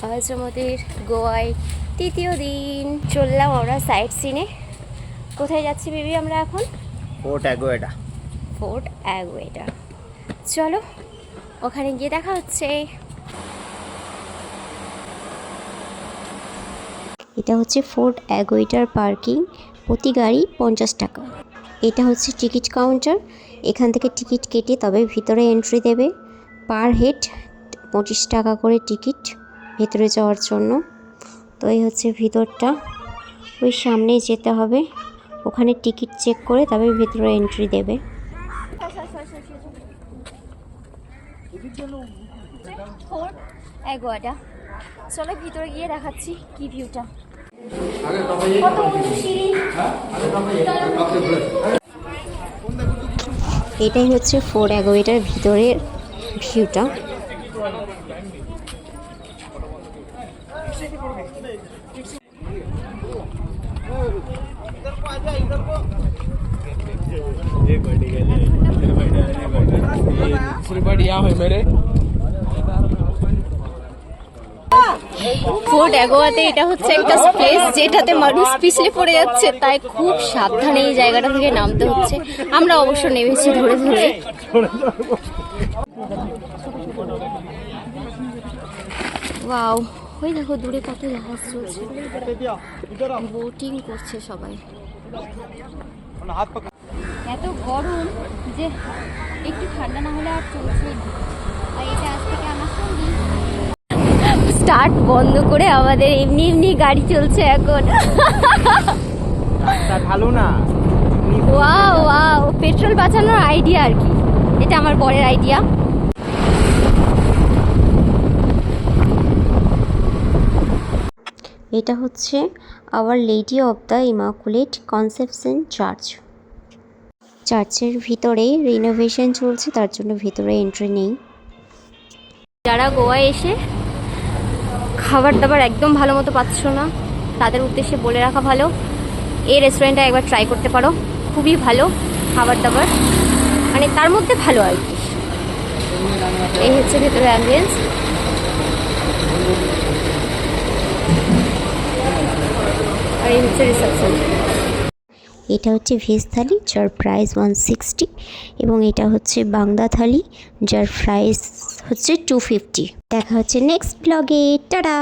আমাদের গোয়ায় তৃতীয় দিন। চললাম আমরা সাইট সিনে। কোথায় যাচ্ছি বেবি আমরা এখন? ফোর্ট অ্যাগুয়েডা। ফোর্ট অ্যাগুয়েডা, চলো ওখানে গিয়ে দেখা হচ্ছে। এটা হচ্ছে ফোর্ট অ্যাগুয়েডার পার্কিং, প্রতি গাড়ি 50 টাকা। এটা হচ্ছে টিকিট কাউন্টার, এখান থেকে টিকিট কেটে তবে ভিতরে এন্ট্রি দেবে। পার হেড 25 টাকা করে টিকিট ভিতরে যাওয়ার জন্য। তো এই হচ্ছে ভিতরটা, ওই সামনেই যেতে হবে, ওখানে টিকিট চেক করে তবে ভিতরে এন্ট্রি দেবে। ফোর্ট অ্যাগুয়েডা, চলো ভিতরে গিয়ে দেখাচ্ছি কি ভিউটা। এটাই হচ্ছে ফোর্ট অ্যাগুয়েডার ভিতরের ভিউটা। ফোর্ট অ্যাগুয়াতে এটা হচ্ছে একটা স্পেস যেটাতে মানুষ পিছলে পড়ে যাচ্ছে, তাই খুব সাবধানে এই জায়গাটা থেকে নামতে হচ্ছে। আমরা অবশ্য নেমেছি ধরে ধরে। ওয়াও, ওই দেখো দূরে কত জাহাজ চলছে, বোটিং করছে সবাই। এত গরম যে একটু ঠান্ডা না হলে আর চলছে না। আর এটা আজ থেকে আমার সঙ্গে স্টার্ট বন্ধ করে আমাদের এমনি এমনি গাড়ি চলছে এখন। ভালো না, ওয়াও ওয়াও, পেট্রোল বাঁচানোর আইডিয়া আর কি, এটা আমার বরের আইডিয়া। এটা হচ্ছে our lady of the immaculate conception church. চার্চের ভিতরে রিনোভেশন চলছে, তার জন্য ভিতরে এন্ট্রি নেই। যারা গোয়ায় এসে খাবার দাবার একদম ভালো মতো পাচ্ছ না, তাদের উদ্দেশ্যে বলে রাখা ভালো, এই রেস্টুরেন্টটা একবার ট্রাই করতে পারো, খুবই ভালো খাবার দাবার, মানে তার মধ্যে ভালো আর কি। এই হচ্ছে ভেতরে অ্যাম্বিয়েন্স। আর এই হচ্ছে রিসেপশন। এটা হচ্ছে ভেজ থালি যার প্রাইস 160, এবং এটা হচ্ছে বাংলা থালি যার প্রাইস হচ্ছে 250। দেখা হচ্ছে নেক্সট ব্লগে, টাটা।